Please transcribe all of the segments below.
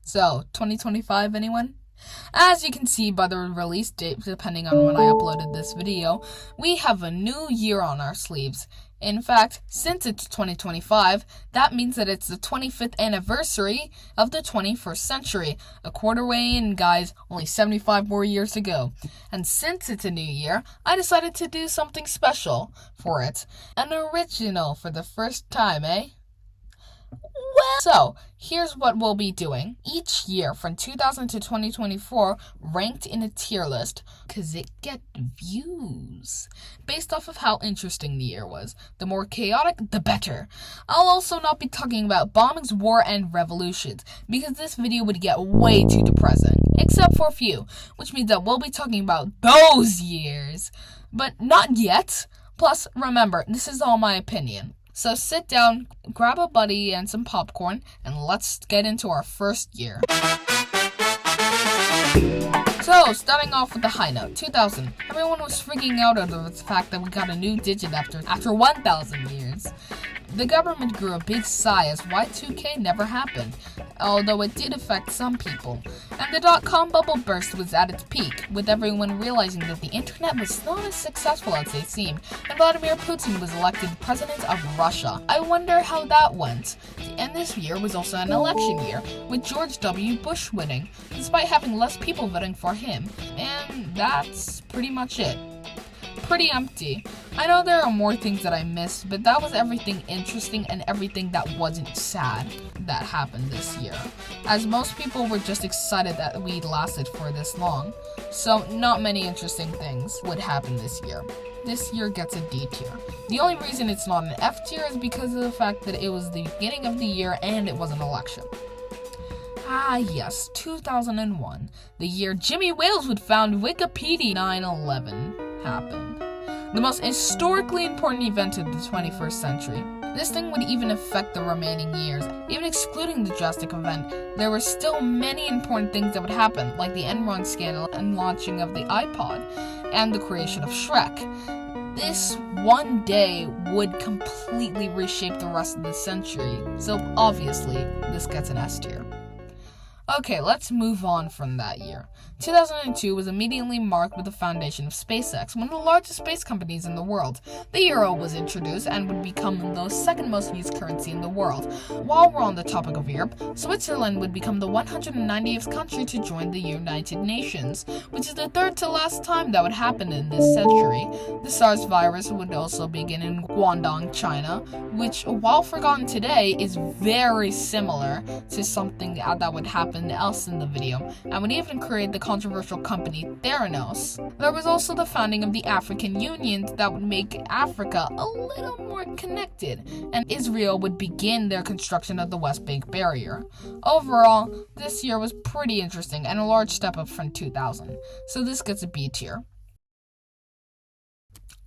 So, 2025, anyone? As you can see by the release date, depending on when I uploaded this video, we have a new year on our sleeves. In fact, since it's 2025, that means that it's the 25th anniversary of the 21st century. A quarter way in, guys, only 75 more years to go. And since it's a new year, I decided to do something special for it. An original for the first time, eh? So, here's what we'll be doing. Each year from 2000 to 2024 ranked in a tier list, cause it get views. Based off of how interesting the year was. The more chaotic, the better. I'll also not be talking about bombings, war, and revolutions, because this video would get way too depressing. Except for a few, which means that we'll be talking about those years. But not yet. Plus, remember, this is all my opinion. So sit down, grab a buddy and some popcorn, and let's get into our first year. So, starting off with the high note, 2000. Everyone was freaking out over the fact that we got a new digit after 1,000 years. The government grew a big sigh as Y2K never happened, although it did affect some people. And the dot-com bubble burst was at its peak, with everyone realizing that the internet was not as successful as they seemed, and Vladimir Putin was elected president of Russia. I wonder how that went. And this year was also an election year, with George W. Bush winning, despite having less people voting for him. And that's pretty much it. Pretty empty. I know there are more things that I missed, but that was everything interesting and everything that wasn't sad that happened this year, as most people were just excited that we lasted for this long. So not many interesting things would happen this year. This year gets a D tier. The only reason it's not an F tier is because of the fact that it was the beginning of the year and it was an election. Ah yes, 2001, the year Jimmy Wales would found Wikipedia. 9/11 happened. The most historically important event of the 21st century. This thing would even affect the remaining years. Even excluding the drastic event, there were still many important things that would happen, like the Enron scandal and launching of the iPod, and the creation of Shrek. This one day would completely reshape the rest of the century, so obviously, this gets an S tier. Okay, let's move on from that year. 2002 was immediately marked with the foundation of SpaceX, one of the largest space companies in the world. The euro was introduced and would become the second most used currency in the world. While we're on the topic of Europe, Switzerland would become the 190th country to join the United Nations, which is the third to last time that would happen in this century. The SARS virus would also begin in Guangdong, China, which, while forgotten today, is very similar to something that would happen else in the video, and would even create the controversial company Theranos. There was also the founding of the African Union that would make Africa a little more connected, and Israel would begin their construction of the West Bank barrier. Overall, this year was pretty interesting and a large step up from 2000, so this gets a B tier.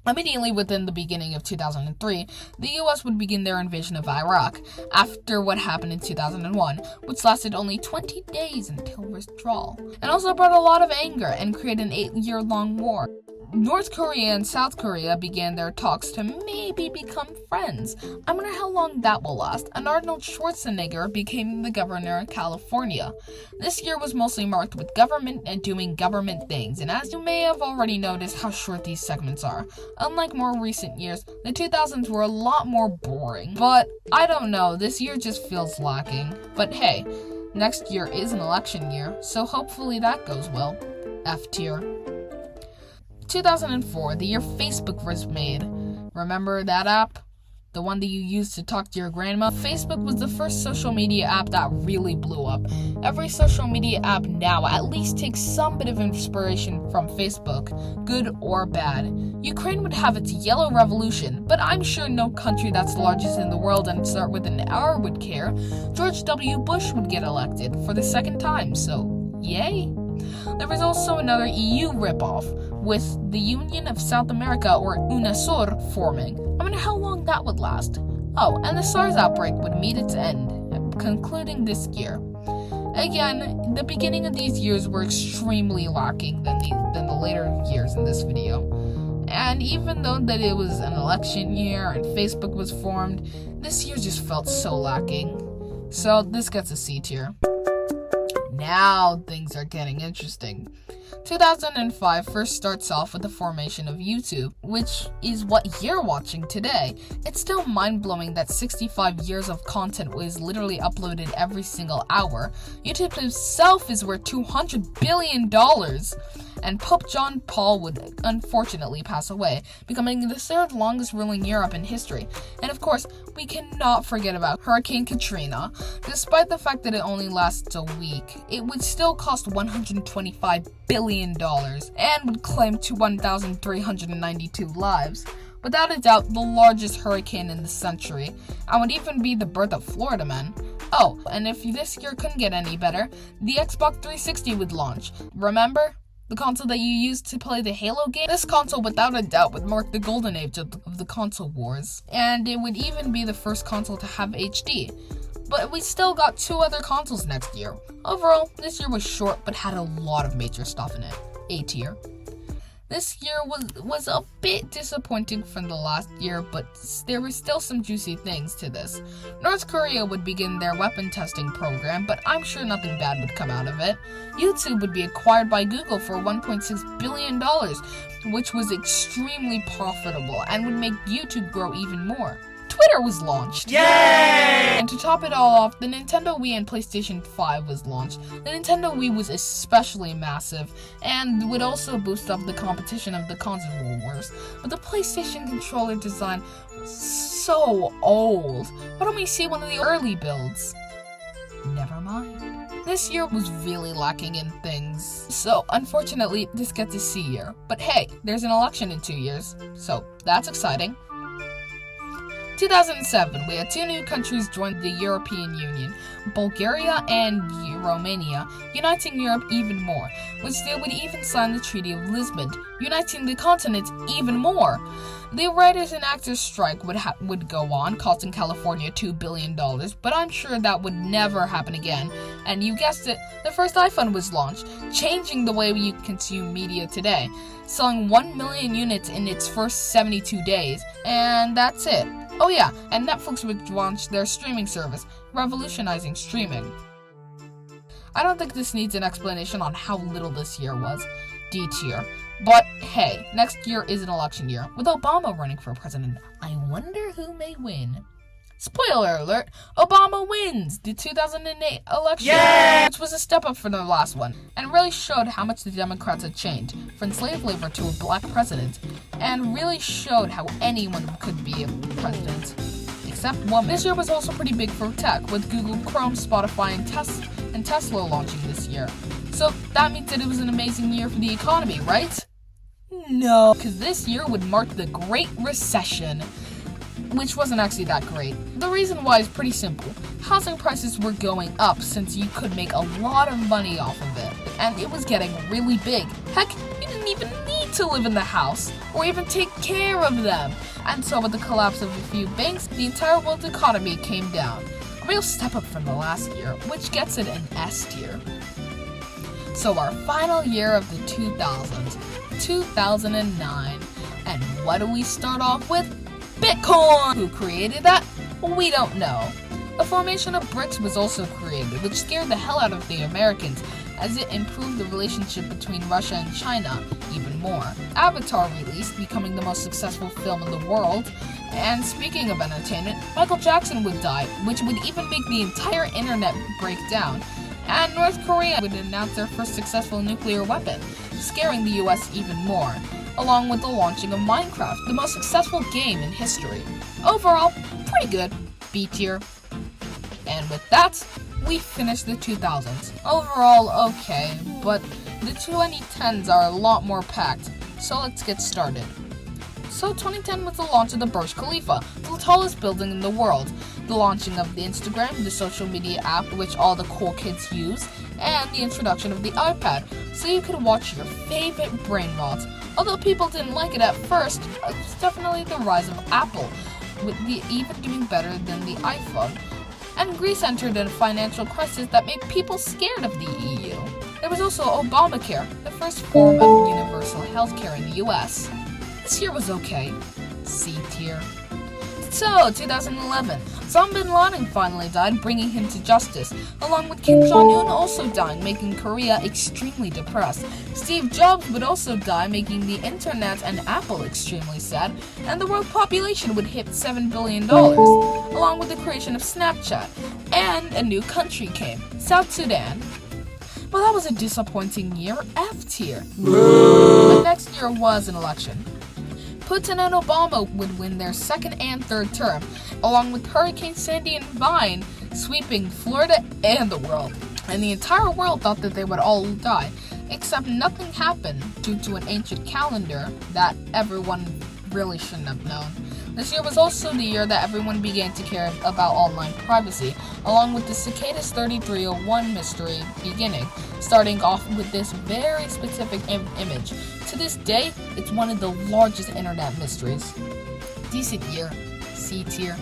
Immediately within the beginning of 2003, the US would begin their invasion of Iraq after what happened in 2001, which lasted only 20 days until withdrawal, and also brought a lot of anger and created an 8-year-long war. North Korea and South Korea began their talks to maybe become friends. I wonder how long that will last, and Arnold Schwarzenegger became the governor of California. This year was mostly marked with government and doing government things, and as you may have already noticed how short these segments are. Unlike more recent years, the 2000s were a lot more boring. But, I don't know, this year just feels lacking. But hey, next year is an election year, so hopefully that goes well. F tier. 2004, the year Facebook was made. Remember that app? The one that you used to talk to your grandma? Facebook was the first social media app that really blew up. Every social media app now at least takes some bit of inspiration from Facebook, good or bad. Ukraine would have its yellow revolution, but I'm sure no country that's largest in the world and start with an R would care. George W. Bush would get elected for the second time, so yay. There was also another EU ripoff, with the Union of South America, or UNASUR, forming. I wonder how long that would last. Oh, and the SARS outbreak would meet its end, concluding this year. Again, the beginning of these years were extremely lacking than the later years in this video. And even though that it was an election year and Facebook was formed, this year just felt so lacking. So this gets a C tier. Now things are getting interesting. 2005 first starts off with the formation of YouTube, which is what you're watching today. It's still mind-blowing that 65 years of content was literally uploaded every single hour. YouTube itself is worth $200 billion. And Pope John Paul would unfortunately pass away, becoming the third longest ruling Europe in history. And of course, we cannot forget about Hurricane Katrina. Despite the fact that it only lasts a week, it would still cost $125 billion and would claim 1,392 lives. Without a doubt, the largest hurricane in the century, and would even be the birth of Florida Man. Oh, and if this year couldn't get any better, the Xbox 360 would launch. Remember? The console that you used to play the Halo game? This console, without a doubt, would mark the golden age of the console wars. And it would even be the first console to have HD. But we still got 2 other consoles next year. Overall, this year was short, but had a lot of major stuff in it. A tier. This year was a bit disappointing from the last year, but there were still some juicy things to this. North Korea would begin their weapon testing program, but I'm sure nothing bad would come out of it. YouTube would be acquired by Google for $1.6 billion, which was extremely profitable and would make YouTube grow even more. Twitter was launched. Yay! And to top it all off, the Nintendo Wii and PlayStation 5 was launched. The Nintendo Wii was especially massive and would also boost up the competition of the console wars. But the PlayStation controller design was so old. Why don't we see one of the early builds? Never mind. This year was really lacking in things. So, unfortunately, this gets a C year. But hey, there's an election in 2 years, so that's exciting. 2007, we had 2 new countries join the European Union, Bulgaria and Romania, uniting Europe even more, which they would even sign the Treaty of Lisbon, uniting the continent even more. The writers and actors strike would go on, costing California $2 billion, but I'm sure that would never happen again. And you guessed it, the first iPhone was launched, changing the way you consume media today, selling 1 million units in its first 72 days, and that's it. Oh yeah, and Netflix would launch their streaming service, revolutionizing streaming. I don't think this needs an explanation on how little this year was. D tier. But hey, next year is an election year, with Obama running for president. I wonder who may win. Spoiler alert, Obama wins the 2008 election, which was a step up from the last one, and really showed how much the Democrats had changed, from slave labor to a black president, and really showed how anyone could be a president, except one. This year was also pretty big for tech, with Google Chrome, Spotify, and Tesla launching this year. So that means that it was an amazing year for the economy, right? No, because this year would mark the Great Recession, which wasn't actually that great. The reason why is pretty simple. Housing prices were going up since you could make a lot of money off of it, and it was getting really big. Heck, you didn't even need to live in the house, or even take care of them. And so with the collapse of a few banks, the entire world economy came down. A real step up from the last year, which gets it an S tier. So our final year of the 2000s, 2009. And what do we start off with? Bitcoin! Who created that? We don't know. The formation of BRICS was also created, which scared the hell out of the Americans, as it improved the relationship between Russia and China even more. Avatar released, becoming the most successful film in the world. And speaking of entertainment, Michael Jackson would die, which would even make the entire internet break down. And North Korea would announce their first successful nuclear weapon, scaring the US even more, along with the launching of Minecraft, the most successful game in history. Overall, pretty good. B tier. And with that, we finished the 2000s. Overall, okay, but the 2010s are a lot more packed, so let's get started. So 2010 was the launch of the Burj Khalifa, the tallest building in the world, the launching of the Instagram, the social media app which all the cool kids use, and the introduction of the iPad, so you could watch your favorite brain rot. Although people didn't like it at first, it's definitely the rise of Apple, with the even doing better than the iPhone. And Greece entered in a financial crisis that made people scared of the EU. There was also Obamacare, the first form of universal healthcare in the US. This year was okay. C tier. The So, 2011, Osama bin Laden finally died, bringing him to justice, along with Kim Jong-un also dying, making Korea extremely depressed. Steve Jobs would also die, making the internet and Apple extremely sad, and the world population would hit $7 billion, along with the creation of Snapchat. And a new country came, South Sudan. Well, that was a disappointing year, F tier. But next year was an election. Putin and Obama would win their second and third term, along with Hurricane Sandy and Vine sweeping Florida and the world. And the entire world thought that they would all die, except nothing happened due to an ancient calendar that everyone really shouldn't have known. This year was also the year that everyone began to care about online privacy, along with the Cicadas 3301 mystery beginning, starting off with this very specific image. To this day, it's one of the largest internet mysteries. Decent year, C tier.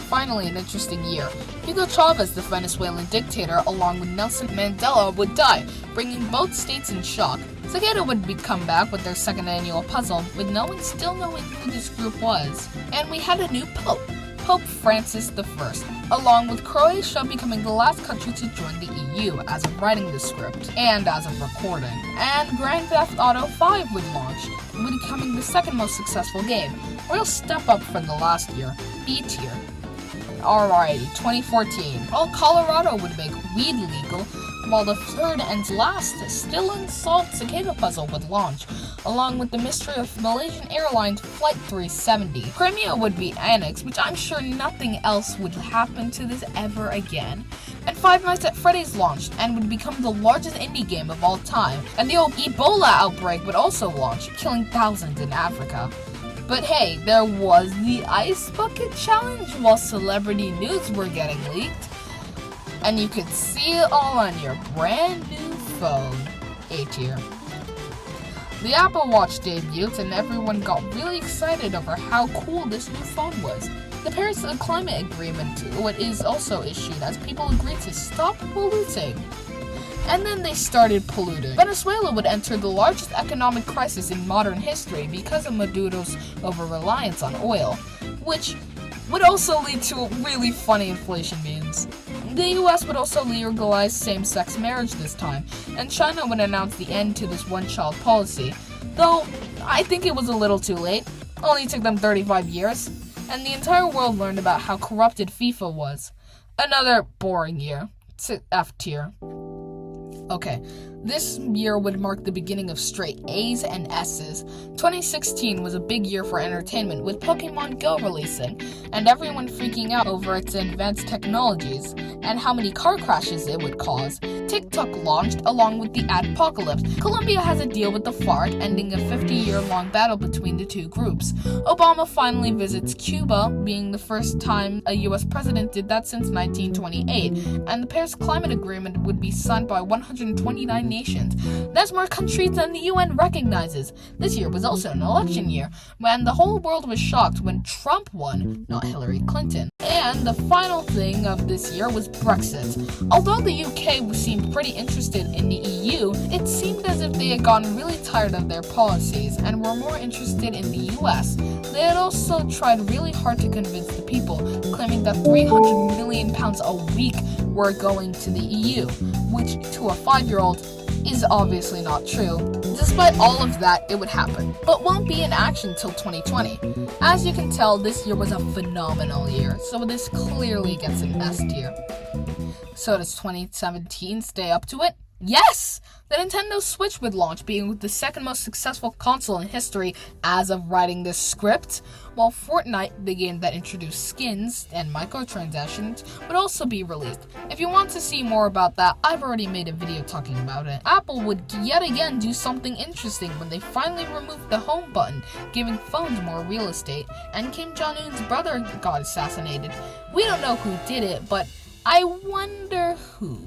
Finally, an interesting year. Hugo Chavez, the Venezuelan dictator, along with Nelson Mandela, would die, bringing both states in shock. Cicada would come back with their second annual puzzle, with no one still knowing who this group was. And we had a new pope, Pope Francis I, along with Croatia becoming the last country to join the EU as of writing the script, and as of recording. And Grand Theft Auto 5 would launch, becoming the second most successful game. Real step up from the last year, B tier. Alrighty, 2014. Well, Colorado would make weed legal, while the third and last, still unsolved cicada puzzle would launch, along with the mystery of Malaysian Airlines Flight 370. Crimea would be annexed, which I'm sure nothing else would happen to this ever again. And Five Nights at Freddy's launched, and would become the largest indie game of all time. And the Ebola outbreak would also launch, killing thousands in Africa. But hey, there was the Ice Bucket Challenge while celebrity news were getting leaked. And you could see it all on your brand new phone. A tier. The Apple Watch debuted and everyone got really excited over how cool this new phone was. The Paris Climate Agreement is also issued as people agreed to stop polluting. And then they started polluting. Venezuela would enter the largest economic crisis in modern history because of Maduro's over-reliance on oil, which would also lead to really funny inflation memes. The US would also legalize same-sex marriage this time, and China would announce the end to this one-child policy, though I think it was a little too late. Only took them 35 years, and the entire world learned about how corrupted FIFA was. Another boring year. F tier. Okay, this year would mark the beginning of straight A's and S's. 2016 was a big year for entertainment, with Pokemon Go releasing, and everyone freaking out over its advanced technologies, and how many car crashes it would cause. TikTok launched, along with the adpocalypse. Colombia has a deal with the FARC, ending a 50-year-long battle between the two groups. Obama finally visits Cuba, being the first time a US president did that since 1928, and the Paris Climate Agreement would be signed by 129 nations. That's more countries than the UN recognizes. This year was also an election year, when the whole world was shocked when Trump won, not Hillary Clinton. And the final thing of this year was Brexit. Although the UK seemed pretty interested in the EU, it seemed as if they had gotten really tired of their policies and were more interested in the US. They had also tried really hard to convince the people, claiming that £300 million a week were going to the EU, which to a 5-year-old is obviously not true. Despite all of that, it would happen, but won't be in action till 2020. As you can tell, this year was a phenomenal year, so this clearly gets an S tier. So does 2017 stay up to it? Yes! The Nintendo Switch would launch, being the second most successful console in history as of writing this script, while Fortnite, the game that introduced skins and microtransactions, would also be released. If you want to see more about that, I've already made a video talking about it. Apple would yet again do something interesting when they finally removed the home button, giving phones more real estate, and Kim Jong-un's brother got assassinated. We don't know who did it, but I wonder who.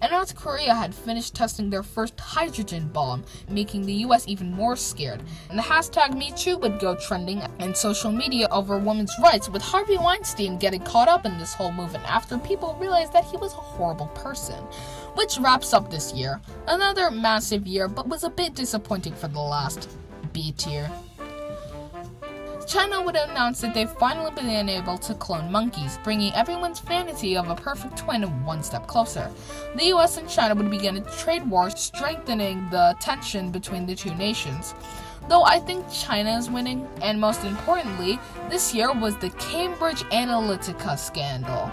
And North Korea had finished testing their first hydrogen bomb, making the US even more scared. And the hashtag MeToo would go trending in social media over women's rights, with Harvey Weinstein getting caught up in this whole movement after people realized that he was a horrible person. Which wraps up this year. Another massive year, but was a bit disappointing for the last. B tier. China would announce that they've finally been able to clone monkeys, bringing everyone's fantasy of a perfect twin one step closer. The US and China would begin a trade war, strengthening the tension between the two nations. Though I think China is winning, and most importantly, this year was the Cambridge Analytica scandal.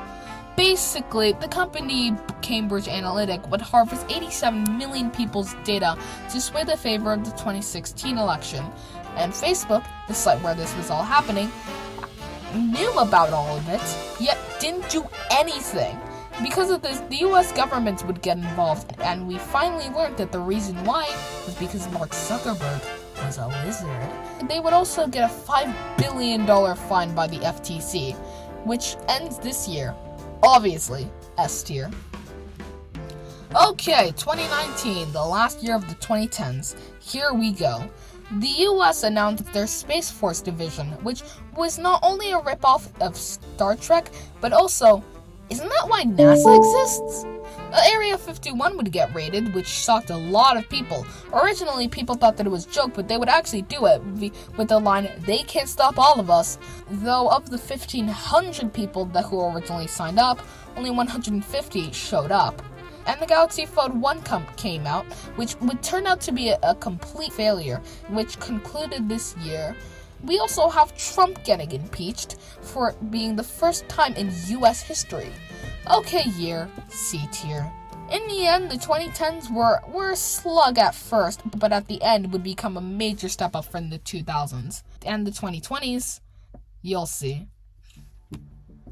Basically, the company Cambridge Analytica would harvest 87 million people's data to sway the favor of the 2016 election. And Facebook, the site where this was all happening, knew about all of it, yet didn't do anything. Because of this, the US government would get involved, and we finally learned that the reason why was because Mark Zuckerberg was a lizard. They would also get a $5 billion fine by the FTC, which ends this year. Obviously, S tier. Okay, 2019, the last year of the 2010s. Here we go. The US announced their Space Force division, which was not only a ripoff of Star Trek, but also, isn't that why NASA exists? Area 51 would get raided, which shocked a lot of people. Originally, people thought that it was a joke, but they would actually do it with the line, "They can't stop all of us." Though of the 1,500 people who originally signed up, only 150 showed up. And the Galaxy Fold 1 came out, which would turn out to be a complete failure, which concluded this year. We also have Trump getting impeached for being the first time in US history. Okay year, C tier. In the end, the 2010s were a slug at first, but at the end would become a major step up from the 2000s. And the 2020s, you'll see.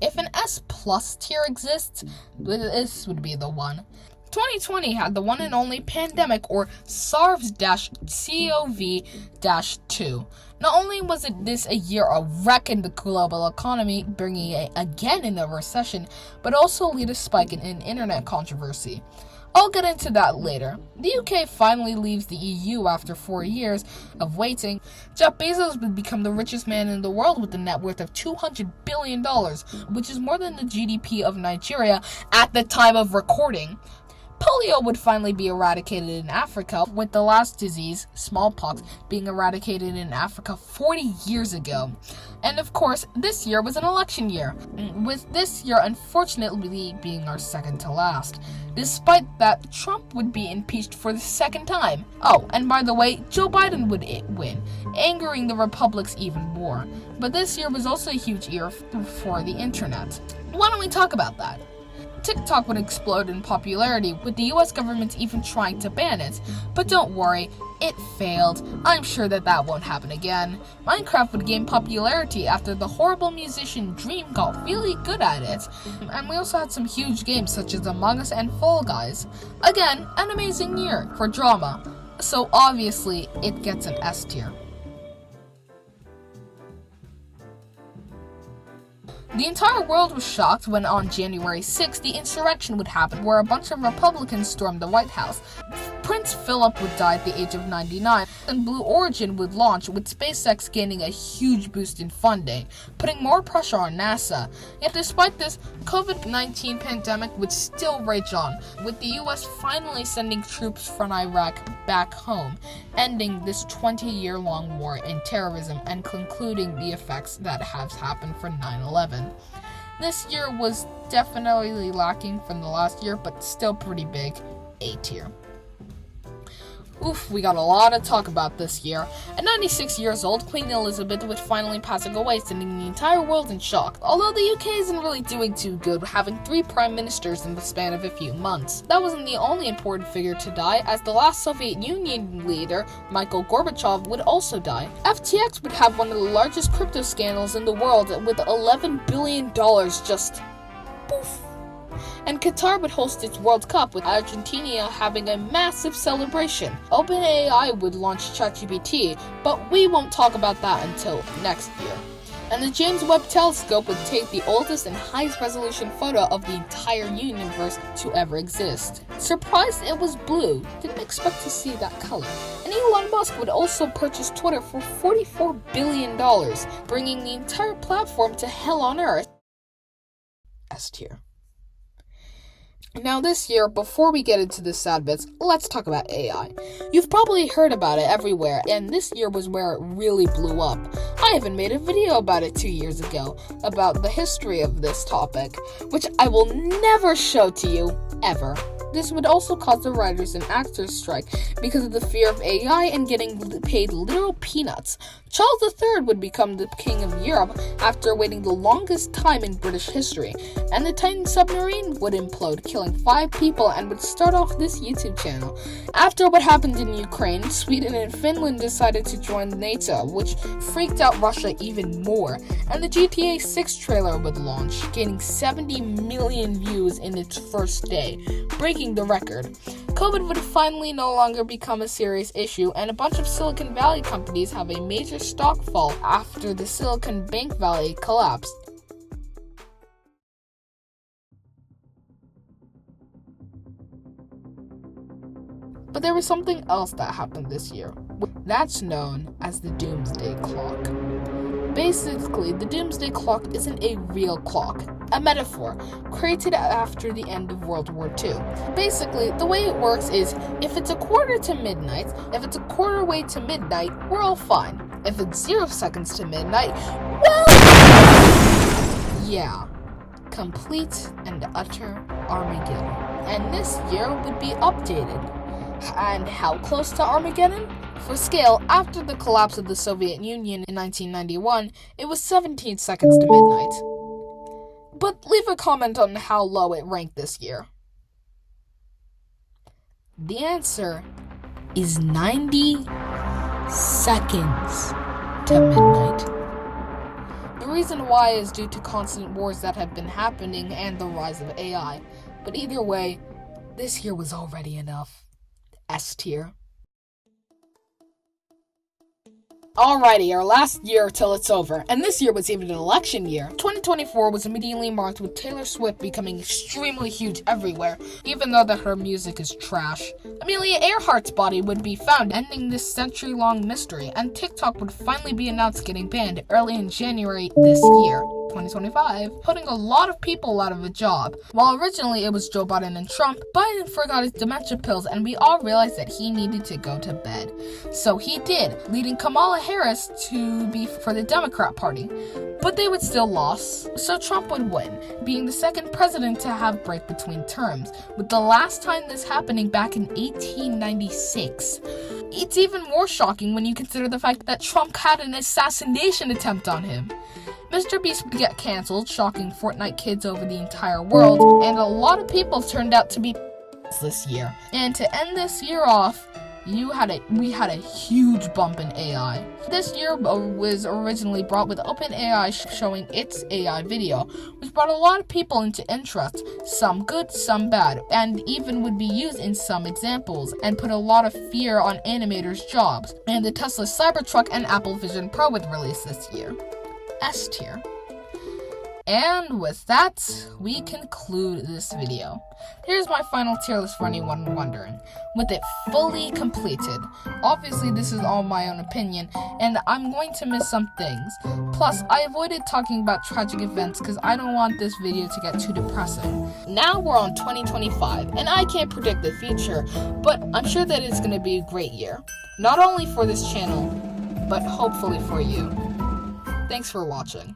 If an S plus tier exists, this would be the one. 2020 had the one and only pandemic, or SARS-CoV-2. Not only was this a year of wreck in the global economy, bringing it again in a recession, but also lead a spike in internet controversy. I'll get into that later. The UK finally leaves the EU after 4 years of waiting. Jeff Bezos would become the richest man in the world with a net worth of $200 billion, which is more than the GDP of Nigeria at the time of recording. Polio would finally be eradicated in Africa, with the last disease, smallpox, being eradicated in Africa 40 years ago. And of course, this year was an election year, with this year unfortunately being our second to last. Despite that, Trump would be impeached for the second time. Oh, and by the way, Joe Biden would win, angering the Republicans even more. But this year was also a huge year for the internet. Why don't we talk about that? TikTok would explode in popularity, with the US government even trying to ban it. But don't worry, it failed. I'm sure that won't happen again. Minecraft would gain popularity after the horrible musician Dream got really good at it. And we also had some huge games such as Among Us and Fall Guys. Again, an amazing year for drama. So obviously, it gets an S tier. The entire world was shocked when on January 6th the insurrection would happen, where a bunch of Republicans stormed the White House. Prince Philip would die at the age of 99, and Blue Origin would launch, with SpaceX gaining a huge boost in funding, putting more pressure on NASA. Yet despite this, COVID-19 pandemic would still rage on, with the US finally sending troops from Iraq back home, ending this 20-year-long war in terrorism and concluding the effects that have happened for 9/11. This year was definitely lacking from the last year, but still pretty big, A tier. Oof, we got a lot to talk about this year. At 96 years old, Queen Elizabeth would finally passing away, sending the entire world in shock. Although the UK isn't really doing too good, having 3 prime ministers in the span of a few months. That wasn't the only important figure to die, as the last Soviet Union leader, Mikhail Gorbachev, would also die. FTX would have one of the largest crypto scandals in the world, with $11 billion just poof. And Qatar would host its World Cup, with Argentina having a massive celebration. OpenAI would launch ChatGPT, but we won't talk about that until next year. And the James Webb Telescope would take the oldest and highest resolution photo of the entire universe to ever exist. Surprised it was blue, didn't expect to see that color. And Elon Musk would also purchase Twitter for $44 billion, bringing the entire platform to hell on earth. S tier. Now this year, before we get into the sad bits, let's talk about AI. You've probably heard about it everywhere, and this year was where it really blew up. I even made a video about it 2 years ago, about the history of this topic, which I will never show to you, ever. This would also cause the writers and actors strike because of the fear of AI and getting paid literal peanuts. Charles III would become the king of Europe after waiting the longest time in British history, and the Titan submarine would implode, killing 5 people, and would start off this YouTube channel. After what happened in Ukraine, Sweden and Finland decided to join NATO, which freaked out Russia even more, and the GTA 6 trailer would launch, gaining 70 million views in its first day, breaking the record. COVID would finally no longer become a serious issue, and a bunch of Silicon Valley companies have a major stock fall after the Silicon Bank Valley collapsed. But there was something else that happened this year. That's known as the Doomsday Clock. Basically, the Doomsday Clock isn't a real clock, a metaphor created after the end of World War II. Basically, the way it works is, if it's a quarter to midnight, if it's a quarter way to midnight, we're all fine. If it's 0 seconds to midnight, well, yeah, complete and utter Armageddon. And this year would be updated. And how close to Armageddon? For scale, after the collapse of the Soviet Union in 1991, it was 17 seconds to midnight. But leave a comment on how low it ranked this year. The answer is 90 seconds to midnight. The reason why is due to constant wars that have been happening and the rise of AI. But either way, this year was already enough. S tier. Alrighty, our last year till it's over, and this year was even an election year. 2024 was immediately marked with Taylor Swift becoming extremely huge everywhere, even though that her music is trash. Amelia Earhart's body would be found, ending this century-long mystery, and TikTok would finally be announced getting banned early in January this year. 2025, putting a lot of people out of a job. While originally it was Joe Biden and Trump, Biden forgot his dementia pills and we all realized that he needed to go to bed. So he did, leading Kamala Harris to be for the Democrat Party. But they would still lose, so Trump would win, being the second president to have break between terms, with the last time this happening back in 1896. It's even more shocking when you consider the fact that Trump had an assassination attempt on him. Mr. Beast would get cancelled, shocking Fortnite kids over the entire world, and a lot of people turned out to be this year. And to end this year off, we had a huge bump in AI. This year was originally brought with OpenAI showing its AI video, which brought a lot of people into interest, some good, some bad, and even would be used in some examples, and put a lot of fear on animators' jobs. And the Tesla Cybertruck and Apple Vision Pro would release this year. S tier. And with that, we conclude this video. Here's my final tier list for anyone wondering, with it fully completed. Obviously, this is all my own opinion, and I'm going to miss some things. Plus, I avoided talking about tragic events because I don't want this video to get too depressing. Now we're on 2025, and I can't predict the future, but I'm sure that it's going to be a great year. Not only for this channel, but hopefully for you. Thanks for watching.